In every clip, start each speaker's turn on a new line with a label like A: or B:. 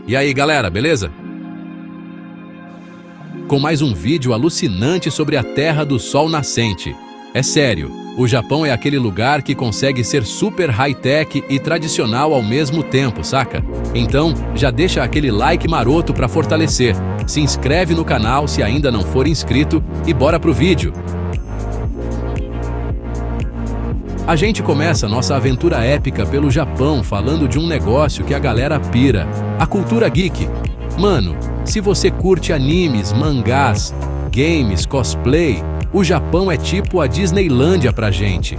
A: E aí, galera, beleza? Com mais um vídeo alucinante sobre a Terra do Sol Nascente. É sério, o Japão é aquele lugar que consegue ser super high-tech e tradicional ao mesmo tempo, saca? Então, já deixa aquele like maroto pra fortalecer, se inscreve no canal se ainda não for inscrito e bora pro vídeo! A gente começa nossa aventura épica pelo Japão falando de um negócio que a galera pira, a cultura geek. Mano, se você curte animes, mangás, games, cosplay, o Japão é tipo a Disneylândia pra gente.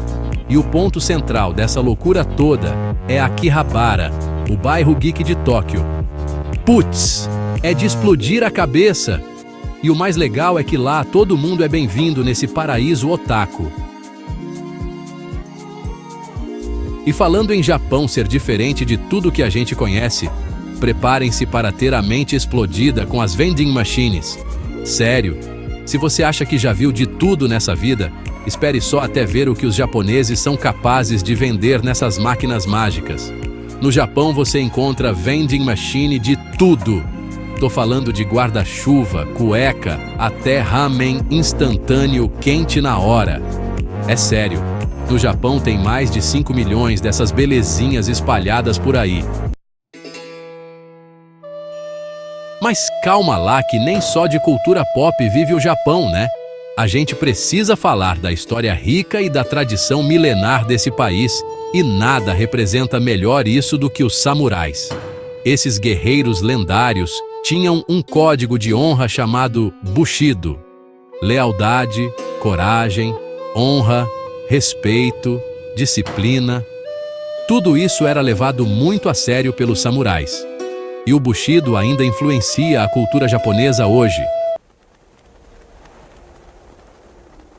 A: E o ponto central dessa loucura toda é Akihabara, o bairro geek de Tóquio. Putz, é de explodir a cabeça! E o mais legal é que lá todo mundo é bem-vindo nesse paraíso otaku. E falando em Japão ser diferente de tudo que a gente conhece, preparem-se para ter a mente explodida com as vending machines. Sério, se você acha que já viu de tudo nessa vida, espere só até ver o que os japoneses são capazes de vender nessas máquinas mágicas. No Japão você encontra vending machine de tudo. Tô falando de guarda-chuva, cueca, até ramen instantâneo quente na hora. É sério. No Japão tem mais de 5 milhões dessas belezinhas espalhadas por aí. Mas calma lá que nem só de cultura pop vive o Japão, né? A gente precisa falar da história rica e da tradição milenar desse país, e nada representa melhor isso do que os samurais. Esses guerreiros lendários tinham um código de honra chamado Bushido. Lealdade, coragem, honra, respeito, disciplina, tudo isso era levado muito a sério pelos samurais. E o Bushido ainda influencia a cultura japonesa hoje.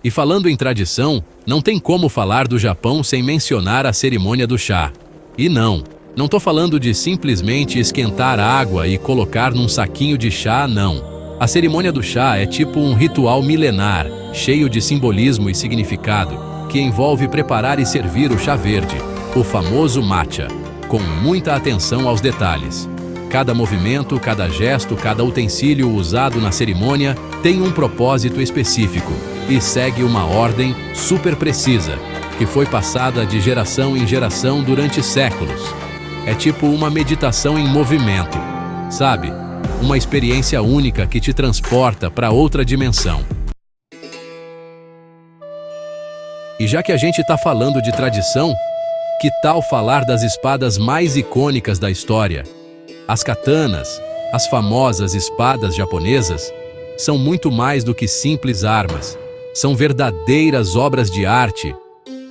A: E falando em tradição, não tem como falar do Japão sem mencionar a cerimônia do chá. E não tô falando de simplesmente esquentar água e colocar num saquinho de chá, não. A cerimônia do chá é tipo um ritual milenar, cheio de simbolismo e significado, que envolve preparar e servir o chá verde, o famoso matcha, com muita atenção aos detalhes. Cada movimento, cada gesto, cada utensílio usado na cerimônia tem um propósito específico e segue uma ordem super precisa, que foi passada de geração em geração durante séculos. É tipo uma meditação em movimento, sabe? Uma experiência única que te transporta para outra dimensão. E já que a gente tá falando de tradição, que tal falar das espadas mais icônicas da história? As katanas, as famosas espadas japonesas, são muito mais do que simples armas. São verdadeiras obras de arte.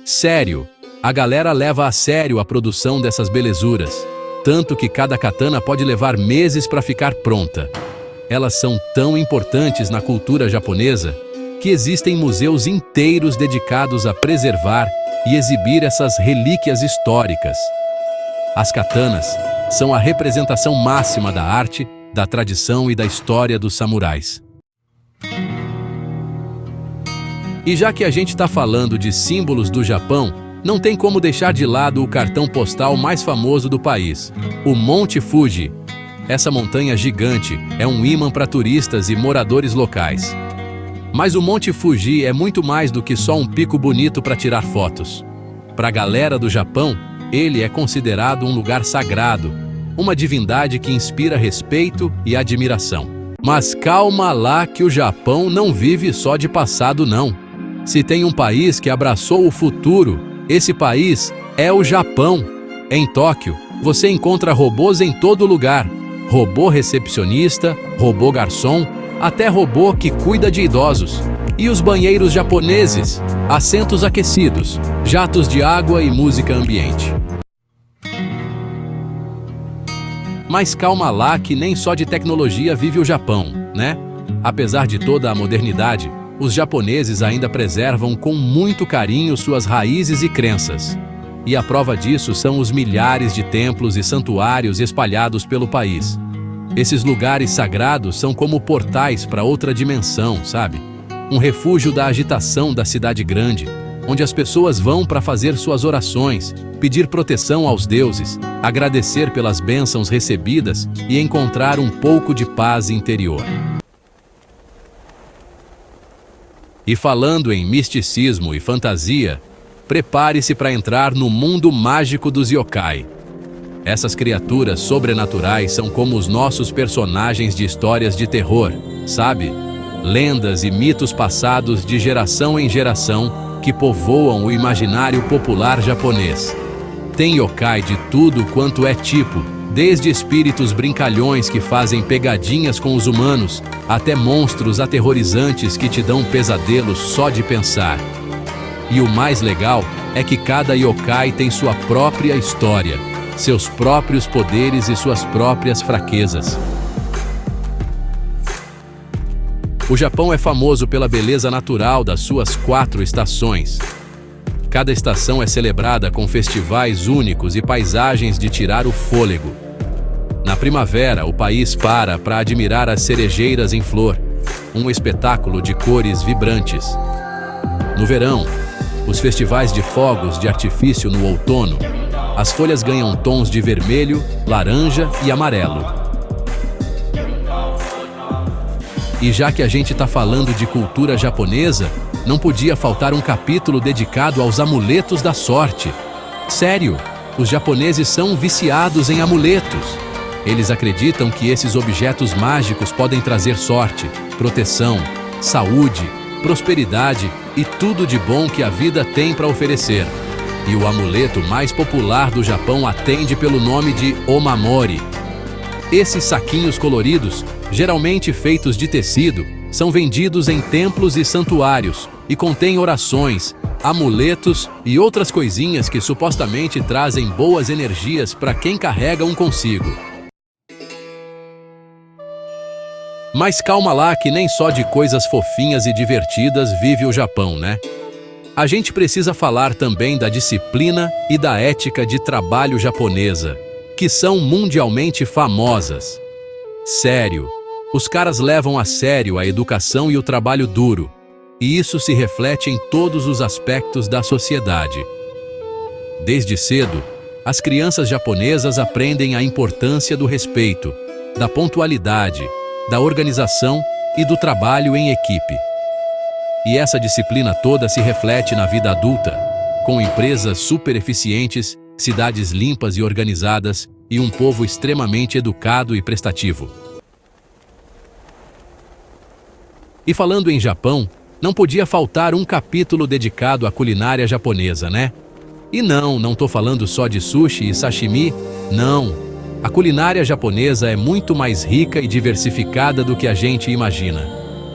A: Sério, a galera leva a sério a produção dessas belezuras, tanto que cada katana pode levar meses para ficar pronta. Elas são tão importantes na cultura japonesa que existem museus inteiros dedicados a preservar e exibir essas relíquias históricas. As katanas são a representação máxima da arte, da tradição e da história dos samurais. E já que a gente está falando de símbolos do Japão, não tem como deixar de lado o cartão postal mais famoso do país, o Monte Fuji. Essa montanha gigante é um imã para turistas e moradores locais. Mas o Monte Fuji é muito mais do que só um pico bonito para tirar fotos. Para a galera do Japão, ele é considerado um lugar sagrado, uma divindade que inspira respeito e admiração. Mas calma lá que o Japão não vive só de passado, não. Se tem um país que abraçou o futuro, esse país é o Japão. Em Tóquio, você encontra robôs em todo lugar. Robô recepcionista, robô garçom, até robô que cuida de idosos. E os banheiros japoneses, assentos aquecidos, jatos de água e música ambiente. Mas calma lá que nem só de tecnologia vive o Japão, né? Apesar de toda a modernidade, os japoneses ainda preservam com muito carinho suas raízes e crenças. E a prova disso são os milhares de templos e santuários espalhados pelo país. Esses lugares sagrados são como portais para outra dimensão, sabe? Um refúgio da agitação da cidade grande, onde as pessoas vão para fazer suas orações, pedir proteção aos deuses, agradecer pelas bênçãos recebidas e encontrar um pouco de paz interior. E falando em misticismo e fantasia, prepare-se para entrar no mundo mágico dos yokai. Essas criaturas sobrenaturais são como os nossos personagens de histórias de terror, sabe? Lendas e mitos passados de geração em geração que povoam o imaginário popular japonês. Tem yokai de tudo quanto é tipo, desde espíritos brincalhões que fazem pegadinhas com os humanos, até monstros aterrorizantes que te dão pesadelos só de pensar. E o mais legal é que cada yokai tem sua própria história, seus próprios poderes e suas próprias fraquezas. O Japão é famoso pela beleza natural das suas 4 estações. Cada estação é celebrada com festivais únicos e paisagens de tirar o fôlego. Na primavera, o país para admirar as cerejeiras em flor, um espetáculo de cores vibrantes. No verão, os festivais de fogos de artifício no outono, as folhas ganham tons de vermelho, laranja e amarelo. E já que a gente está falando de cultura japonesa, não podia faltar um capítulo dedicado aos amuletos da sorte. Sério, os japoneses são viciados em amuletos. Eles acreditam que esses objetos mágicos podem trazer sorte, proteção, saúde, prosperidade e tudo de bom que a vida tem para oferecer. E o amuleto mais popular do Japão atende pelo nome de Omamori. Esses saquinhos coloridos, geralmente feitos de tecido, são vendidos em templos e santuários e contêm orações, amuletos e outras coisinhas que supostamente trazem boas energias para quem carrega um consigo. Mas calma lá que nem só de coisas fofinhas e divertidas vive o Japão, né? A gente precisa falar também da disciplina e da ética de trabalho japonesa, que são mundialmente famosas. Sério, os caras levam a sério a educação e o trabalho duro, e isso se reflete em todos os aspectos da sociedade. Desde cedo, as crianças japonesas aprendem a importância do respeito, da pontualidade, da organização e do trabalho em equipe. E essa disciplina toda se reflete na vida adulta, com empresas super eficientes, cidades limpas e organizadas e um povo extremamente educado e prestativo. E falando em Japão, não podia faltar um capítulo dedicado à culinária japonesa, né? E não tô falando só de sushi e sashimi, não. A culinária japonesa é muito mais rica e diversificada do que a gente imagina,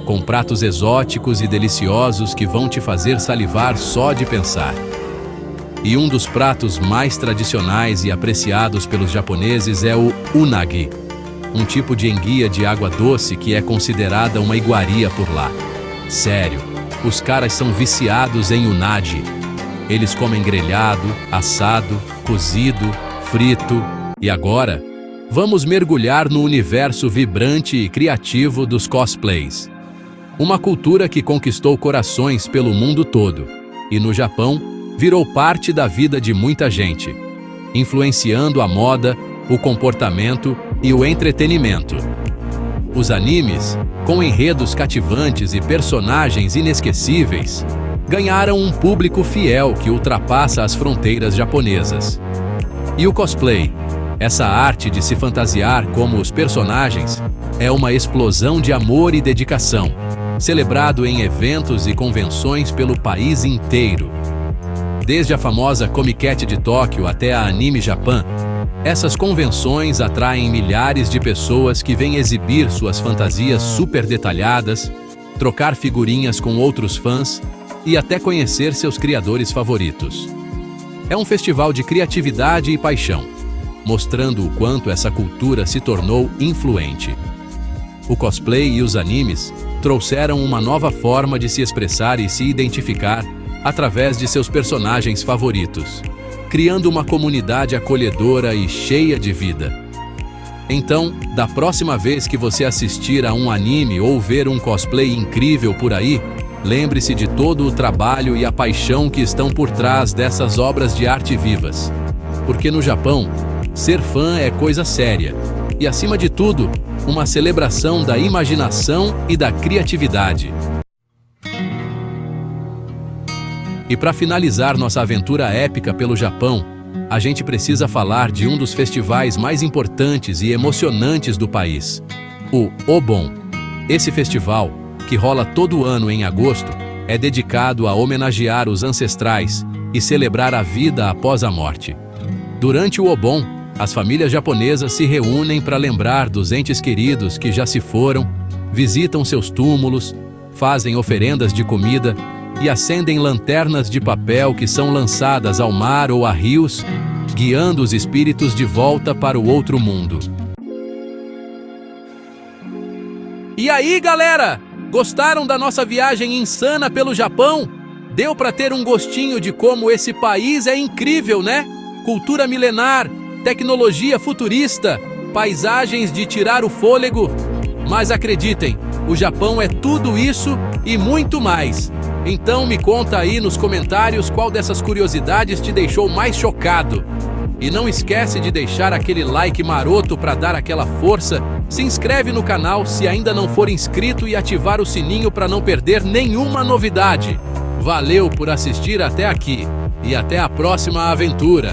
A: com pratos exóticos e deliciosos que vão te fazer salivar só de pensar. E um dos pratos mais tradicionais e apreciados pelos japoneses é o unagi, um tipo de enguia de água doce que é considerada uma iguaria por lá. Sério, os caras são viciados em unagi. Eles comem grelhado, assado, cozido, frito. E agora, vamos mergulhar no universo vibrante e criativo dos cosplays. Uma cultura que conquistou corações pelo mundo todo, e no Japão, virou parte da vida de muita gente, influenciando a moda, o comportamento e o entretenimento. Os animes, com enredos cativantes e personagens inesquecíveis, ganharam um público fiel que ultrapassa as fronteiras japonesas. E o cosplay, essa arte de se fantasiar como os personagens, é uma explosão de amor e dedicação, celebrado em eventos e convenções pelo país inteiro. Desde a famosa Comiket de Tóquio até a Anime Japan, essas convenções atraem milhares de pessoas que vêm exibir suas fantasias super detalhadas, trocar figurinhas com outros fãs e até conhecer seus criadores favoritos. É um festival de criatividade e paixão, mostrando o quanto essa cultura se tornou influente. O cosplay e os animes trouxeram uma nova forma de se expressar e se identificar através de seus personagens favoritos, criando uma comunidade acolhedora e cheia de vida. Então, da próxima vez que você assistir a um anime ou ver um cosplay incrível por aí, lembre-se de todo o trabalho e a paixão que estão por trás dessas obras de arte vivas. Porque no Japão, ser fã é coisa séria. E, acima de tudo, uma celebração da imaginação e da criatividade. E para finalizar nossa aventura épica pelo Japão, a gente precisa falar de um dos festivais mais importantes e emocionantes do país, o Obon. Esse festival, que rola todo ano em agosto, é dedicado a homenagear os ancestrais e celebrar a vida após a morte. Durante o Obon, as famílias japonesas se reúnem para lembrar dos entes queridos que já se foram, visitam seus túmulos, fazem oferendas de comida e acendem lanternas de papel que são lançadas ao mar ou a rios, guiando os espíritos de volta para o outro mundo. E aí, galera? Gostaram da nossa viagem insana pelo Japão? Deu para ter um gostinho de como esse país é incrível, né? Cultura milenar, tecnologia futurista, paisagens de tirar o fôlego. Mas acreditem, o Japão é tudo isso e muito mais. Então me conta aí nos comentários qual dessas curiosidades te deixou mais chocado. E não esquece de deixar aquele like maroto para dar aquela força. Se inscreve no canal se ainda não for inscrito e ativar o sininho para não perder nenhuma novidade. Valeu por assistir até aqui e até a próxima aventura!